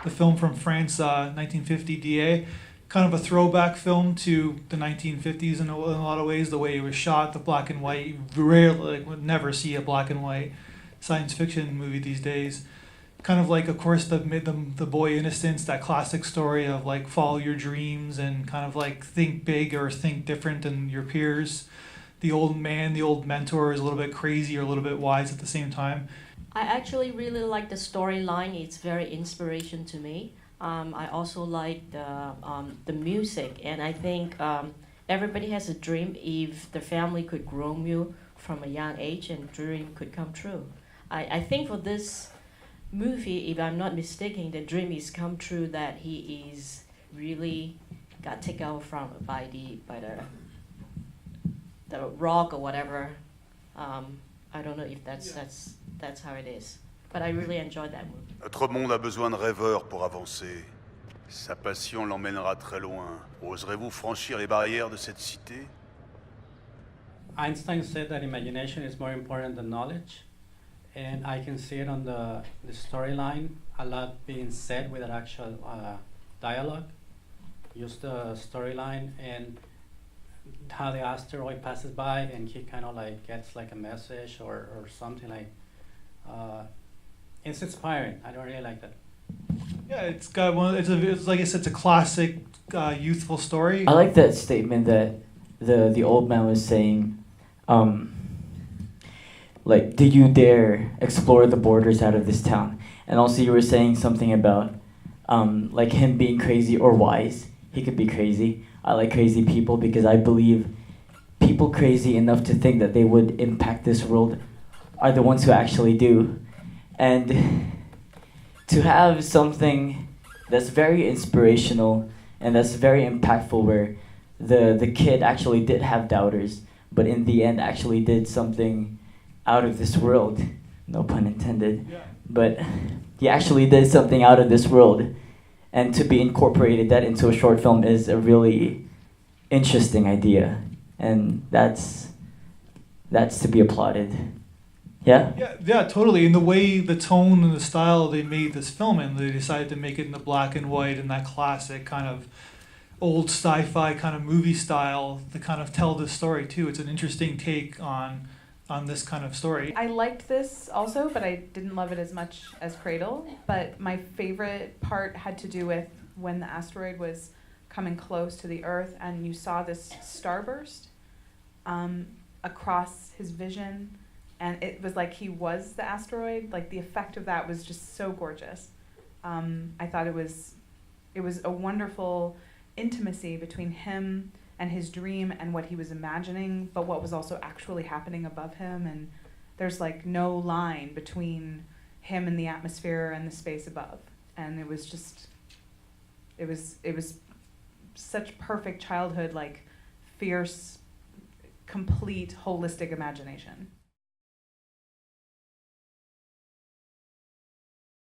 the film from France, 1950 DA. Kind of a throwback film to the 1950s in a lot of ways. The way it was shot, the black and white. You rarely, like, would never see a black and white science fiction movie these days. Kind of like, of course, the boy innocence, that classic story of like follow your dreams and kind of like think big or think different than your peers. The old man, the old mentor is a little bit crazy or a little bit wise at the same time. I actually really like the storyline. It's very inspiration to me. I also like the music, and I think everybody has a dream. If the family could groom you from a young age, and dream could come true. I think for this movie, if I'm not mistaken, the dream is come true that he is really got taken out from by the rock or whatever. I don't know if that's how it is. But I really enjoyed that movie. Notre monde a besoin de rêveurs pour avancer. Sa passion l'emmènera très loin. Oserez-vous franchir les barrières de cette cité? Einstein said that imagination is more important than knowledge, and I can see it on the storyline, a lot being said with an actual dialogue. Use the storyline and how the asteroid passes by and he kind of like gets like a message or something like it's inspiring. I don't really like that. Yeah, it's got it's like I said, it's a classic youthful story. I like that statement that the old man was saying, like, did you dare explore the borders out of this town? And also you were saying something about like him being crazy or wise. He could be crazy. I like crazy people because I believe people crazy enough to think that they would impact this world are the ones who actually do. And to have something that's very inspirational and that's very impactful where the kid actually did have doubters, but in the end actually did something out of this world, no pun intended, Yeah. but he actually did something out of this world. And to be incorporated that into a short film is a really interesting idea. And that's to be applauded. Yeah? Yeah, totally. And the way, the tone and the style they made this film in, they decided to make it in the black and white and that classic kind of old sci-fi kind of movie style to kind of tell this story too. It's an interesting take on this kind of story. I liked this also, but I didn't love it as much as Cradle. But my favorite part had to do with when the asteroid was coming close to the Earth and you saw this starburst across his vision. And it was like he was the asteroid. Like the effect of that was just so gorgeous. I thought it was a wonderful intimacy between him and his dream and what he was imagining, but what was also actually happening above him. And there's like no line between him and the atmosphere and the space above. And it was just, it was such perfect childhood, like fierce, complete, holistic imagination.